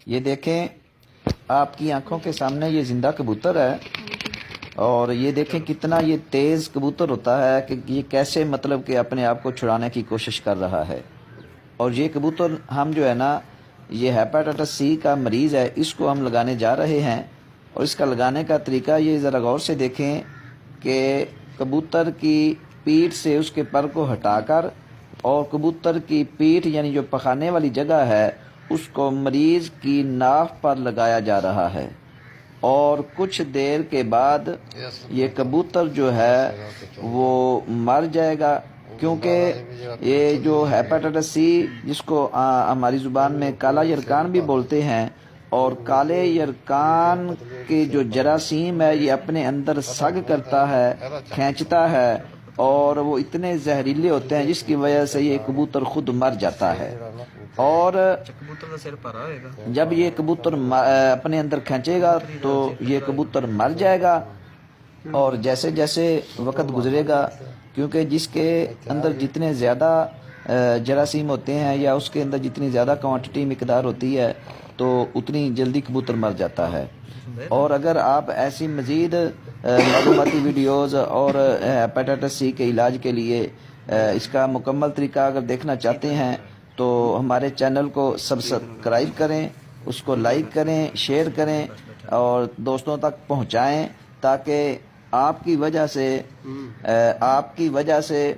یہ دیکھیں آپ کی آنکھوں کے سامنے یہ زندہ کبوتر ہے، اور یہ دیکھیں کتنا یہ تیز کبوتر ہوتا ہے کہ یہ کیسے مطلب کہ اپنے آپ کو چھڑانے کی کوشش کر رہا ہے۔ اور یہ کبوتر ہم جو ہے نا، یہ ہیپاٹائٹس سی کا مریض ہے، اس کو ہم لگانے جا رہے ہیں۔ اور اس کا لگانے کا طریقہ یہ ذرا غور سے دیکھیں کہ کبوتر کی پیٹھ سے اس کے پر کو ہٹا کر اور کبوتر کی پیٹھ یعنی جو پخانے والی جگہ ہے اس کو مریض کی ناف پر لگایا جا رہا ہے، اور کچھ دیر کے بعد یہ کبوتر جو ہے وہ مر جائے گا، کیونکہ یہ جو ہیپاٹائٹس سی جس کو ہماری زبان میں کالا یرکان بھی بولتے ہیں، اور کالے یرکان کے جو جراثیم ہے یہ اپنے اندر سگ کرتا ہے، کھینچتا ہے، اور وہ اتنے زہریلے ہوتے ہیں جس کی وجہ سے یہ کبوتر خود مر جاتا ہے۔ اور جب یہ کبوتر اپنے اندر کھینچے گا تو یہ کبوتر مر جائے گا، اور جیسے جیسے وقت گزرے گا، کیونکہ جس کے اندر جتنے زیادہ جراثیم ہوتے ہیں یا اس کے اندر جتنی زیادہ کوانٹٹی مقدار ہوتی ہے تو اتنی جلدی کبوتر مر جاتا ہے۔ اور اگر آپ ایسی مزید معلوماتی ویڈیوز اور ہیپاٹائٹس سی کے علاج کے لیے اس کا مکمل طریقہ اگر دیکھنا چاہتے ہیں تو ہمارے چینل کو سبسکرائب کریں، اس کو لائک کریں، شیئر کریں اور دوستوں تک پہنچائیں، تاکہ آپ کی وجہ سے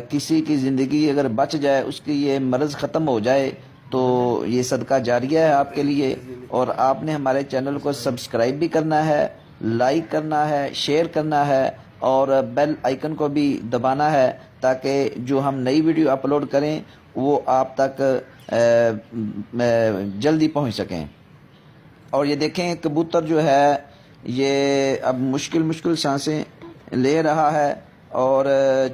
کسی کی زندگی اگر بچ جائے، اس کی یہ مرض ختم ہو جائے تو یہ صدقہ جاریہ ہے آپ کے لیے۔ اور آپ نے ہمارے چینل کو سبسکرائب بھی کرنا ہے، لائک کرنا ہے، شیئر کرنا ہے، اور بیل آئیکن کو بھی دبانا ہے، تاکہ جو ہم نئی ویڈیو اپلوڈ کریں وہ آپ تک جلدی پہنچ سکیں۔ اور یہ دیکھیں کبوتر جو ہے یہ اب مشکل سانسیں لے رہا ہے، اور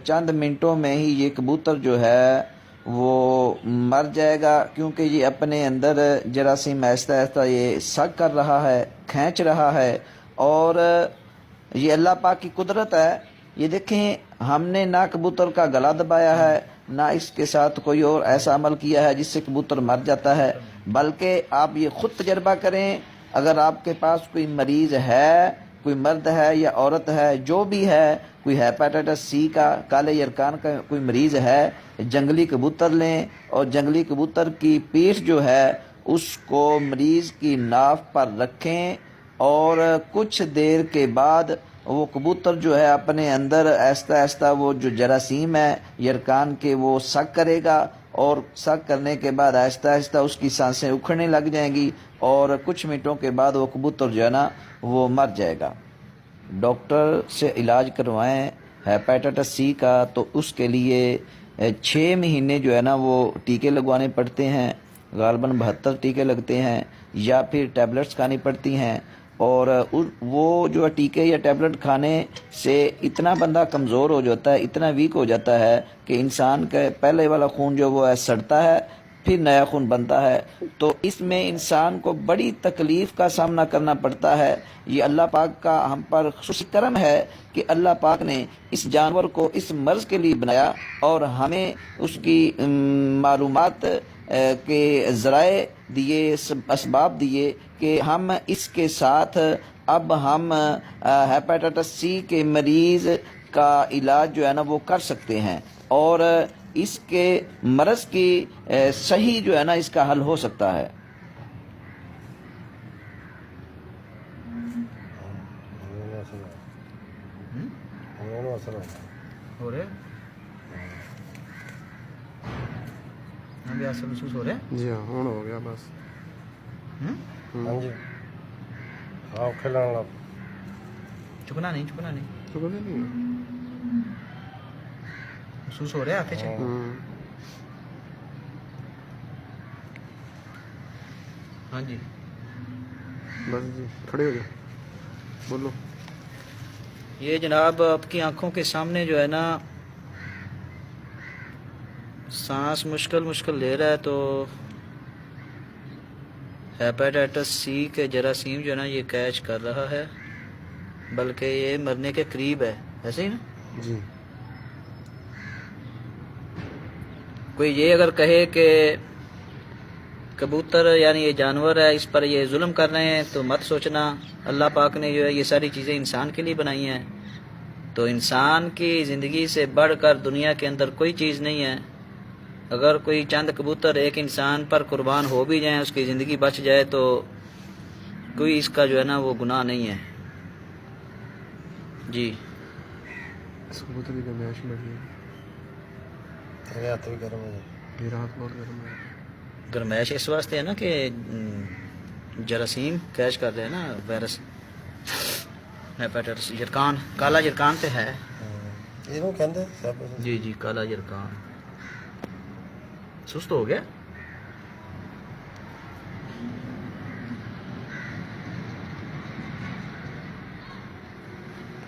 چند منٹوں میں ہی یہ کبوتر جو ہے وہ مر جائے گا، کیونکہ یہ اپنے اندر جراثیم آہستہ آہستہ یہ سگ کر رہا ہے، کھینچ رہا ہے، اور یہ اللہ پاک کی قدرت ہے۔ یہ دیکھیں ہم نے نہ کبوتر کا گلا دبایا ہے، نہ اس کے ساتھ کوئی اور ایسا عمل کیا ہے جس سے کبوتر مر جاتا ہے، بلکہ آپ یہ خود تجربہ کریں۔ اگر آپ کے پاس کوئی مریض ہے، کوئی مرد ہے یا عورت ہے، جو بھی ہے، کوئی ہیپاٹائٹس سی کا، کالے یرکان کا کوئی مریض ہے، جنگلی کبوتر لیں اور جنگلی کبوتر کی پیٹھ جو ہے اس کو مریض کی ناف پر رکھیں، اور کچھ دیر کے بعد وہ کبوتر جو ہے اپنے اندر آہستہ آہستہ وہ جو جراثیم ہے یرکان کے وہ سگ کرے گا، اور سگ کرنے کے بعد آہستہ آہستہ اس کی سانسیں اکھڑنے لگ جائیں گی، اور کچھ منٹوں کے بعد وہ کبوتر جو ہے نا وہ مر جائے گا۔ ڈاکٹر سے علاج کروائیں ہیپاٹائٹس سی کا، تو اس کے لیے 6 مہینے جو ہے نا وہ ٹیکے لگوانے پڑتے ہیں، غالباً 72 ٹیکے لگتے ہیں، یا پھر ٹیبلٹس کھانی پڑتی ہیں۔ اور وہ جو ٹیکے یا ٹیبلٹ کھانے سے اتنا بندہ کمزور ہو جاتا ہے، اتنا ویک ہو جاتا ہے کہ انسان کا پہلے والا خون جو وہ ہے سڑتا ہے، پھر نیا خون بنتا ہے، تو اس میں انسان کو بڑی تکلیف کا سامنا کرنا پڑتا ہے۔ یہ اللہ پاک کا ہم پر خصوصی کرم ہے کہ اللہ پاک نے اس جانور کو اس مرض کے لیے بنایا، اور ہمیں اس کی معلومات کے ذرائع دیے، اسباب دیے کہ ہم اس کے ساتھ اب ہم ہیپاٹائٹس سی کے مریض کا علاج جو ہے نا وہ کر سکتے ہیں، اور اس کے مرض کی صحیح جو ہے نا اس کا حل ہو سکتا ہے۔ محسوس ہو رہے ہیں؟ جی ہاں، ہون ہو گیا بس۔ ہاں جی، ہاں کھلانا لگ چکنا نہیں محسوس ہو رہا ہے آپ کے؟ ہاں جی بس جی، کھڑے ہو جاؤ، بولو۔ یہ جناب آپ کی آنکھوں کے سامنے جو ہے نا سانس مشکل لے رہا ہے، تو ہیپاٹائٹس سی کے جراثیم جو ہے نا یہ کیچ کر رہا ہے، بلکہ یہ مرنے کے قریب ہے، ایسے ہی نا؟ جی کوئی یہ اگر کہے کہ کبوتر یعنی یہ جانور ہے، اس پر یہ ظلم کر رہے ہیں تو مت سوچنا، اللہ پاک نے جو ہے یہ ساری چیزیں انسان کے لیے بنائی ہیں، تو انسان کی زندگی سے بڑھ کر دنیا کے اندر کوئی چیز نہیں ہے۔ اگر کوئی چند کبوتر ایک انسان پر قربان ہو بھی جائیں، اس کی زندگی بچ جائے، تو کوئی اس کا جو ہے نا وہ گناہ نہیں ہے۔ جی اس کبوتر کی گرمائش بڑی ہے، میرے ہاتھ بھی گرم ہو جاتا یہ رات بہت گرم ہے۔ گرمائش اس واسطے ہے نا کہ جراثیم کیچ کر رہے ہیں نا، وائرس ہیپیٹائٹس، جرکان، کالا جرکان تے ہے۔ یہ کہتے سب جی جی کالا جرکان سست ہو گیا۔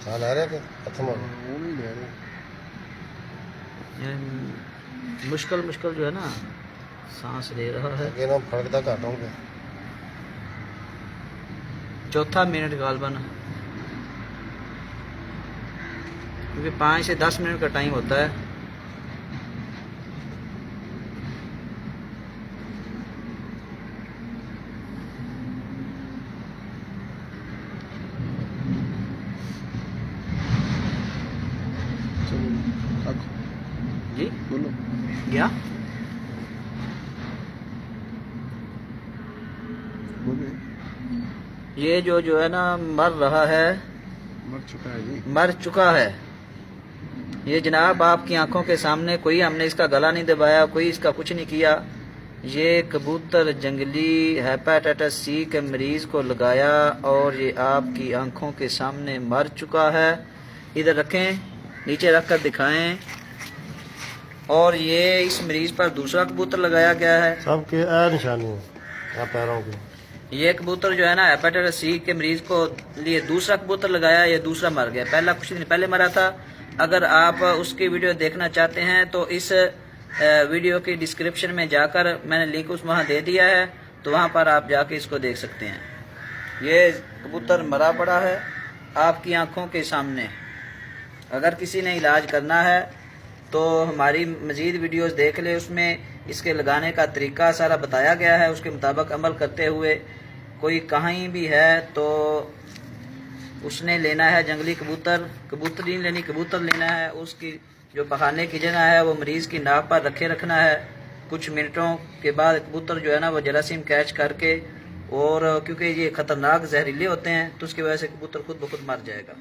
سال آ رہا کہ ختم ہو گیا؟ وہ نہیں لے رہے، یہ مشکل جو ہے نا سانس لے رہا ہے۔ کہ نا پھڑکتا گھٹ ہوں گے۔ چوتھا منٹ غالباً، کیونکہ 5 سے 10 منٹ کا ٹائم ہوتا ہے۔ چلو اب جی بولو، کیا بولے، یہ جو ہے نا مر رہا ہے، مر چکا ہے جی۔ مر چکا ہے یہ جناب آپ کی آنکھوں کے سامنے، کوئی ہم نے اس کا گلا نہیں دبایا، کوئی اس کا کچھ نہیں کیا۔ یہ کبوتر جنگلی ہیپیٹائٹس سی کے مریض کو لگایا اور یہ آپ کی آنکھوں کے سامنے مر چکا ہے۔ ادھر رکھیں، نیچے رکھ کر دکھائیں۔ اور یہ اس مریض پر دوسرا کبوتر لگایا گیا ہے۔ سب کے اے نشانی ہے پیروں کی۔ یہ کبوتر جو ہے نا ہیپیٹائٹس سی کے مریض کو لیے دوسرا کبوتر لگایا، یہ دوسرا مر گیا، پہلا کچھ دن پہلے مرا تھا۔ اگر آپ اس کی ویڈیو دیکھنا چاہتے ہیں تو اس ویڈیو کی ڈسکرپشن میں جا کر میں نے لنک اس وہاں دے دیا ہے، تو وہاں پر آپ جا کے اس کو دیکھ سکتے ہیں۔ یہ کبوتر مرا پڑا ہے آپ کی آنکھوں کے سامنے۔ اگر کسی نے علاج کرنا ہے تو ہماری مزید ویڈیوز دیکھ لے، اس میں اس کے لگانے کا طریقہ سارا بتایا گیا ہے، اس کے مطابق عمل کرتے ہوئے کوئی کہیں بھی ہے تو اس نے لینا ہے جنگلی کبوتر نہیں لینی، کبوتر لینا ہے، اس کی جو پخانے کی جگہ ہے وہ مریض کی ناک پر رکھے رکھنا ہے۔ کچھ منٹوں کے بعد کبوتر جو ہے نا وہ جراثیم کیچ کر کے، اور کیونکہ یہ خطرناک زہریلے ہوتے ہیں تو اس کی وجہ سے کبوتر خود بخود مر جائے گا۔